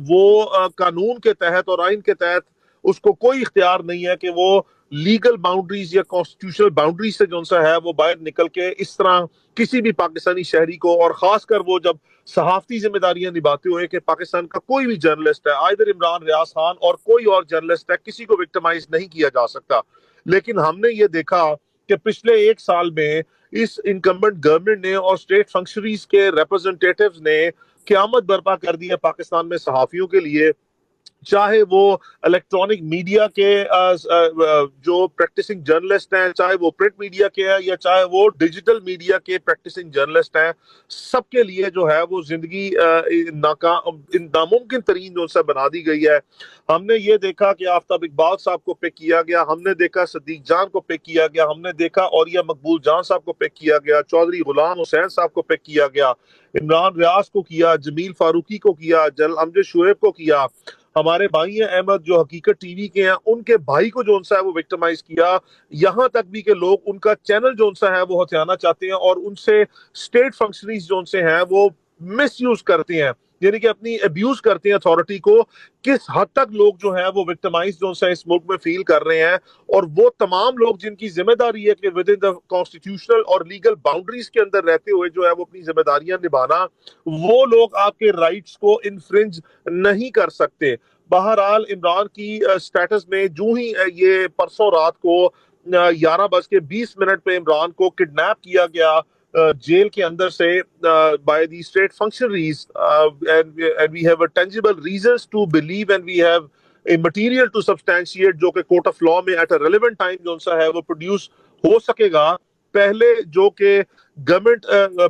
وہ قانون کے تحت اور آئین کے تحت اس کو کوئی اختیار نہیں ہے کہ وہ لیگل باؤنڈریز یا کانسٹیٹیوشنل باؤنڈریز سے جو سا ہے وہ باہر نکل کے اس طرح کسی بھی پاکستانی شہری کو، اور خاص کر وہ جب صحافتی ذمہ داریاں نبھاتے ہوئے کہ پاکستان کا کوئی بھی جرنلسٹ ہے، آئدر عمران ریاض خان اور کوئی اور جرنلسٹ ہے، کسی کو وکٹمائز نہیں کیا جا سکتا۔ لیکن ہم نے یہ دیکھا کہ پچھلے ایک سال میں اس انکمبنٹ گورنمنٹ نے اور اسٹیٹ فنکشنریز کے ریپرزنٹیٹیوز نے قیامت برپا کر دی ہے پاکستان میں صحافیوں کے لیے، چاہے وہ الیکٹرانک میڈیا کے جو پریکٹسنگ جرنلسٹ ہیں، چاہے وہ پرنٹ میڈیا کے ہیں، یا چاہے وہ ڈیجیٹل میڈیا کے پریکٹسنگ جرنلسٹ ہیں، سب کے لیے جو ہے وہ زندگی ناممکن ترین جو سے بنا دی گئی ہے۔ ہم نے یہ دیکھا کہ آفتاب اقبال صاحب کو پک کیا گیا، ہم نے دیکھا صدیق جان کو پک کیا گیا، ہم نے دیکھا اوریا مقبول جان صاحب کو پک کیا گیا، چودھری غلام حسین صاحب کو پک کیا گیا، عمران ریاض کو کیا، جمیل فاروقی کو کیا، جنرل امجد شعیب کو کیا، ہمارے بھائی ہیں احمد جو حقیقت ٹی وی کے ہیں، ان کے بھائی کو جو سا ہے وہ وکٹمائز کیا، یہاں تک بھی کہ لوگ ان کا چینل جو سا ہے وہ ہتھیانا چاہتے ہیں اور ان سے اسٹیٹ فنکشنریز جو سے ہیں وہ مس یوز کرتے ہیں، یعنی کہ اپنی ابیوز کرتے ہیں اتھارٹی کو۔ کس حد تک لوگ جو ہیں وہ وکٹمائز جو سے اس ملک میں فیل کر رہے ہیں، اور وہ تمام لوگ جن کی ذمہ داری ہے کہ ود ان دا کانسٹیٹیوشنل اور لیگل باؤنڈریز کے اندر رہتے ہوئے جو ہے وہ اپنی ذمہ داریاں نبھانا، وہ لوگ آپ کے رائٹس کو انفرنج نہیں کر سکتے۔ بہرحال عمران کی سٹیٹس میں جو ہی یہ پرسوں رات کو 11:20 پہ عمران کو کڈنیپ کیا گیا جیل کے اندر سے by the state functionaries, and we have a tangible reasons to believe and we have a material to substantiate, جو کہ کورٹ آف لاء میں ایٹ اے ریلیونٹ ٹائم جو سا ہے وہ پروڈیوس ہو سکے گا۔ پہلے جو کہ گورنمنٹ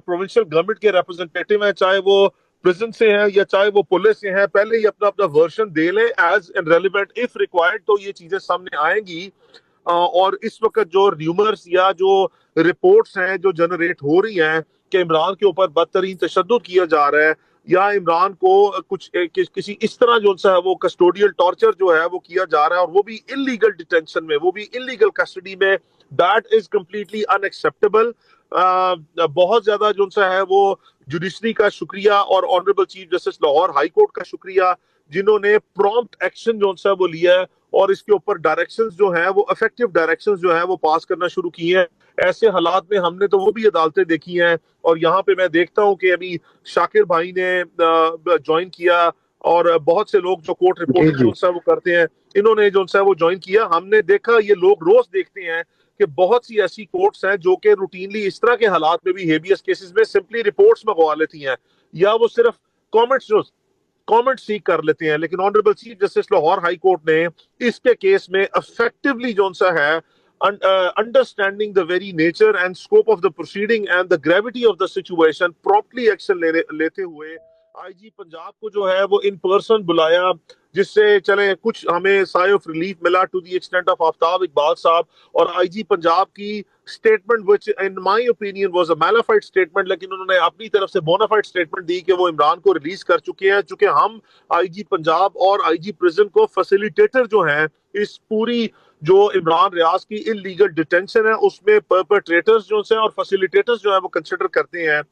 پروونشل گورنمنٹ کے ریپرزنٹیٹیو ہیں، چاہے وہ پریزن سے ہیں یا چاہے وہ پولیس سے ہیں، پہلے ہی اپنا اپنا ورژن دے لیں ایز ریلیونٹ اف ریکوائرڈ، تو یہ چیزیں سامنے آئیں گی۔ اور اس وقت جو ریومرز یا جو رپورٹس ہیں جو جنریٹ ہو رہی ہیں کہ عمران کے اوپر بدترین تشدد کیا جا رہا ہے، یا عمران کو کچھ کسی اس طرح جو ہے وہ کسٹوڈیل ٹارچر جو ہے وہ کیا جا رہا ہے، اور وہ بھی انلیگل ڈیٹینشن میں، وہ بھی انلیگل کسٹڈی میں، that is completely in acceptable. بہت زیادہ جو ہے وہ جوڈیشری کا شکریہ اور honourable chief justice Lahore high court کا شکریہ، جنہوں نے پرومپٹ ایکشن جو ہے وہ لیا ہے، اور اس کے اوپر ڈائریکشنز جو ہیں وہ افیکٹو ڈائریکشنز جو ہیں وہ پاس کرنا شروع کی ہیں۔ ایسے حالات میں ہم نے تو وہ بھی عدالتیں دیکھی ہیں، اور یہاں پہ میں دیکھتا ہوں کہ ابھی شاکر بھائی نے جوائن کیا، اور بہت سے لوگ جو کورٹ جی رپورٹنگ جی جو ہے وہ کرتے ہیں، انہوں نے جو ہے وہ جوائن کیا۔ ہم نے دیکھا یہ لوگ روز دیکھتے ہیں کہ بہت سی ایسی کورٹس ہیں جو کہ روٹینلی اس طرح کے حالات میں بھی ہیبیس کیسز میں سمپلی رپورٹس منگوا لیتی ہیں، یا وہ صرف کامنٹ سیک کر لیتے ہیں، لیکن honourable chief justice Lahore high court نے اس کے کیس میں افیکٹولی جو سا ہے understanding the very nature and scope of the proceeding and the gravity of the situation properly action لیتے ہوئے آئی جی پنجاب کو جو ہے وہ ان پرسن بلایا، جس سے چلے کچھ ہمیں سائے آف ریلیف ملا to the extent of Aftab Iqbal صاحب۔ اور آئی جی پنجاب کی اسٹیٹمنٹ وچ in my opinion was a malafide statement, لیکن انہوں نے اپنی طرف سے بونافائڈ اسٹیٹمنٹ دی کہ وہ عمران کو ریلیز کر چکے ہیں، چونکہ ہم آئی جی پنجاب اور آئی جی پرزن کو فیسیلیٹیٹر جو ہیں اس پوری جو عمران ریاض کی ان لیگل ڈیٹینشن ہے اس میں پرپیٹریٹرز جو ہیں اور فیسیلیٹیٹرز جو ہیں وہ کنسیڈر کرتے ہیں۔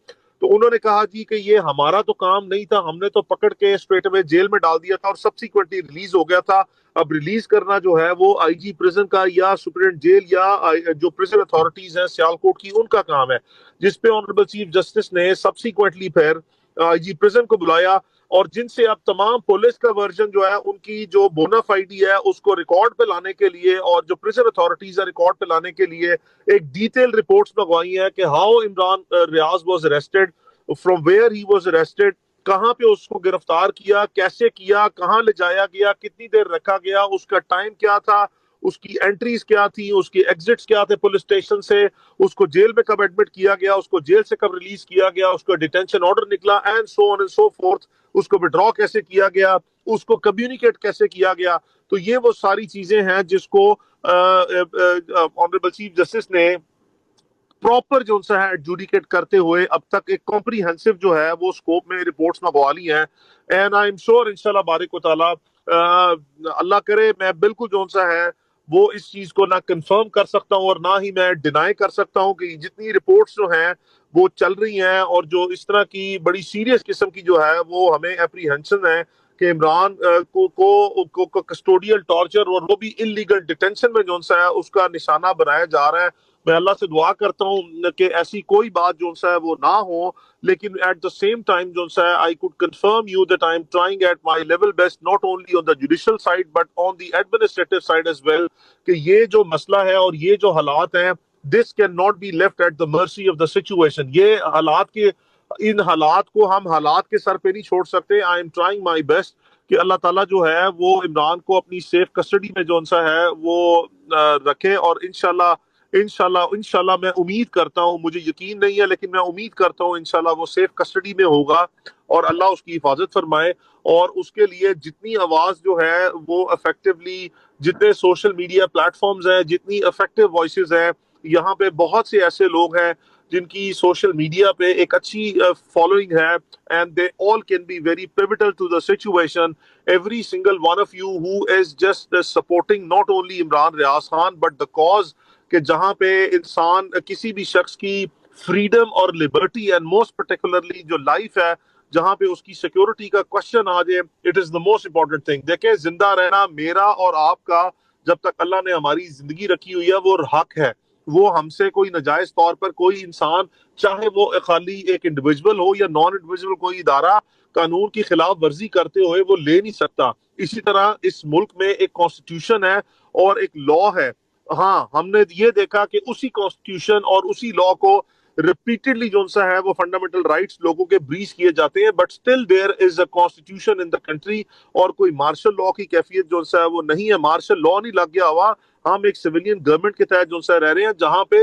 تو انہوں نے کہا جی کہ یہ ہمارا تو کام نہیں تھا، ہم نے تو پکڑ کے اسٹریٹ اوے جیل میں ڈال دیا تھا اور سبسیکوئنٹلی ریلیز ہو گیا تھا، اب ریلیز کرنا جو ہے وہ آئی جی پریزن کا یا سپرنٹ جیل یا جو پریزن اتھارٹیز ہیں سیالکوٹ کی ان کا کام ہے، جس پہ آنریبل چیف جسٹس نے سبسیکوئنٹلی پھر آئی جی پریزن کو بلایا، اور جن سے اب تمام پولیس کا ورژن جو ہے ان کی جو بونافائڈی ہے اس کو ریکارڈ پہ لانے کے لیے، اور جو پریزن اتھارٹیز ہے ریکارڈ پہ لانے کے لیے ایک ڈیٹیل رپورٹس منگوائی ہیں کہ how Imran Riaz was arrested, from where he was arrested, کہاں پہ اس کو گرفتار کیا، کیسے کیا، کہاں لے جایا گیا، کتنی دیر رکھا گیا، اس کا ٹائم کیا تھا، اس کی انٹریز کیا تھی، اس کی ایگزٹس کیا تھے پولیس اسٹیشن سے، اس کو جیل میں کب ایڈمٹ کیا گیا، اس کو جیل سے کب ریلیز کیا گیا، اس کا ڈیٹینشن آرڈر نکلا، and so on and so forth, اس کو وڈرا کیسے کیا گیا، اس کو کمیونیکیٹ کیسے کیا گیا۔ تو یہ وہ ساری چیزیں ہیں جس کو آنریبل چیف جسٹس نے پراپر جو ہے ایڈجوڈیکیٹ کرتے ہوئے اب تک ایک کمپریہنسو جو ہے وہ سکوپ میں رپورٹس منگوا لی ہیں، اینڈ آئی ایم شیور انشاءاللہ بارک و تعالی اللہ کرے میں بالکل جو سا ہے وہ اس چیز کو نہ کنفرم کر سکتا ہوں اور نہ ہی میں ڈینائی کر سکتا ہوں کہ جتنی رپورٹس جو ہیں وہ چل رہی ہیں اور جو اس طرح کی بڑی سیریس قسم کی جو ہے وہ ہمیں اپریہنشن ہے کہ عمران کو کسٹوڈیل ٹارچر اور وہ بھی انلیگل ڈیٹینشن میں جو ہے اس کا نشانہ بنایا جا رہا ہے. میں اللہ سے دعا کرتا ہوں کہ ایسی کوئی بات جو ہے وہ نہ ہو, لیکن ایٹ دا سیم ٹائم جو ہے I could confirm you that I am trying at my level best not only on the judicial side but on the administrative side as well, کہ یہ جو مسئلہ ہے اور یہ جو حالات ہیں this can not be left at the mercy of the situation. یہ حالات کے ان حالات کو ہم حالات کے سر پہ نہیں چھوڑ سکتے. آئی ایم ٹرائنگ مائی بیسٹ کہ اللہ تعالیٰ جو ہے وہ عمران کو اپنی سیف کسٹڈی میں جو سا ہے وہ رکھے, اور انشاءاللہ میں امید کرتا ہوں, مجھے یقین نہیں ہے لیکن میں امید کرتا ہوں انشاءاللہ وہ سیف کسٹڈی میں ہوگا اور اللہ اس کی حفاظت فرمائے. اور اس کے لیے جتنی آواز جو ہے وہ افیکٹولی, جتنے سوشل میڈیا پلیٹ فارمز ہیں, جتنی افیکٹو وائسز ہیں, یہاں پہ بہت سے ایسے لوگ ہیں جن کی سوشل میڈیا پہ ایک اچھی فالوئنگ ہے, and they all can be very pivotal to the situation. Every single one of you who is just supporting not only Imran Riaz Khan but the cause, کہ جہاں پہ انسان کسی بھی شخص کی فریڈم اور لبرٹی اینڈ موسٹ پرٹیکولرلی جو لائف ہے, جہاں پہ اس کی سیکیورٹی کا کوشچن آ جائے, it is the most important thing. دیکھیں زندہ رہنا میرا اور آپ کا جب تک اللہ نے ہماری زندگی رکھی ہوئی ہے وہ حق ہے, وہ ہم سے کوئی ناجائز طور پر کوئی انسان, چاہے وہ خالی ایک انڈیویجول ہو یا نان انڈیویجول کوئی ادارہ, قانون کی خلاف ورزی کرتے ہوئے وہ لے نہیں سکتا. اسی طرح اس ملک میں ایک کانسٹیٹیوشن ہے اور ایک لا ہے. ہاں ہم نے یہ دیکھا کہ اسی کانسٹیٹیوشن اور اسی لا کو ریپیٹڈلی جو سا ہے وہ فنڈامنٹل رائٹس لوگوں کے بریچ کیے جاتے ہیں, but still there is a constitution in the country, اور کوئی مارشل لا کی کیفیت جو سا ہے وہ نہیں ہے. مارشل لا نہیں لگ گیا ہوا, ہم ایک سویلین گورنمنٹ کے تحت جو سا رہ رہے ہیں جہاں پہ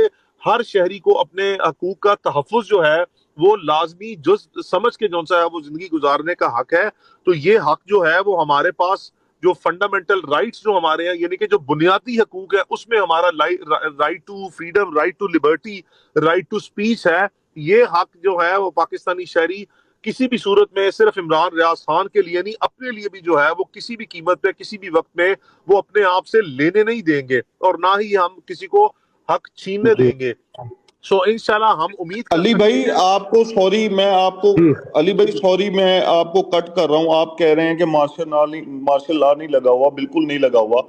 ہر شہری کو اپنے حقوق کا تحفظ جو ہے وہ لازمی جز سمجھ کے جو سا ہے وہ زندگی گزارنے کا حق ہے. تو یہ حق جو ہے وہ ہمارے پاس جو فنڈامنٹل رائٹس جو ہمارے ہیں, یعنی کہ جو بنیادی حقوق ہے, اس میں ہمارا right to freedom, right to liberty, right to speech ہے. یہ حق جو ہے وہ پاکستانی شہری کسی بھی صورت میں صرف عمران ریاض خان کے لیے نہیں, اپنے لیے بھی جو ہے وہ کسی بھی قیمت پہ کسی بھی وقت میں وہ اپنے آپ سے لینے نہیں دیں گے, اور نہ ہی ہم کسی کو حق چھیننے جی دیں گے. سو انشاءاللہ ہم امید کر علی سکتے بھائی ہیں. آپ کو سوری, میں آپ کو علی بھائی سوری میں آپ کو کٹ کر رہا ہوں. آپ کہہ رہے ہیں کہ مارشل لا نہیں لگا ہوا, بالکل نہیں لگا ہوا,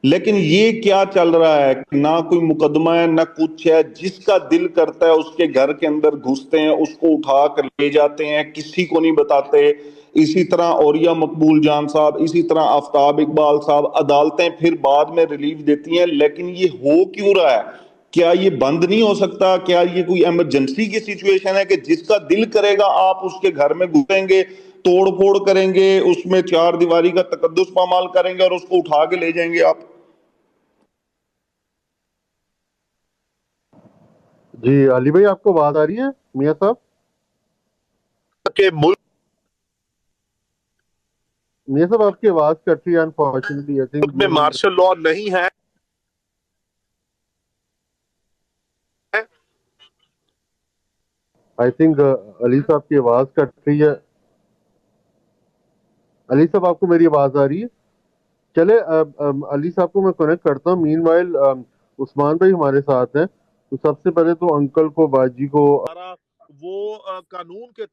لیکن یہ کیا چل رہا ہے کہ نہ کوئی مقدمہ ہے نہ کچھ ہے. جس کا دل کرتا ہے اس کے گھر کے اندر گھستے ہیں, اس کو اٹھا کر لے جاتے ہیں, کسی کو نہیں بتاتے. اسی طرح اوریہ مقبول جان صاحب, اسی طرح آفتاب اقبال صاحب, عدالتیں پھر بعد میں ریلیف دیتی ہیں. لیکن یہ ہو کیوں رہا ہے؟ کیا یہ بند نہیں ہو سکتا؟ کیا یہ کوئی ایمرجنسی کی سچویشن ہے کہ جس کا دل کرے گا آپ اس کے گھر میں گھسیں گے, توڑ پھوڑ کریں گے, اس میں چار دیواری کا تقدس پامال کریں گے اور اس کو اٹھا کے لے جائیں گے آپ؟ جی علی بھائی آپ کو آواز آ رہی ہے میاں صاحب؟ کہ ملک میاں صاحب آپ کی آواز کٹ رہی ہے انفارچونیٹلی. آئی تھنک میں مارشل لا نہیں ہے. آئی تھنک علی صاحب کی آواز کٹ رہی ہے. علی صاحب آپ کو میری آواز آ رہی ہے؟ چلے علی صاحب کو میں کنیکٹ کرتا ہوں. مین وائل عثمان بھائی ہمارے ساتھ ہیں, تو سب سے پہلے تو انکل کو, باجی کو وہ قانون کے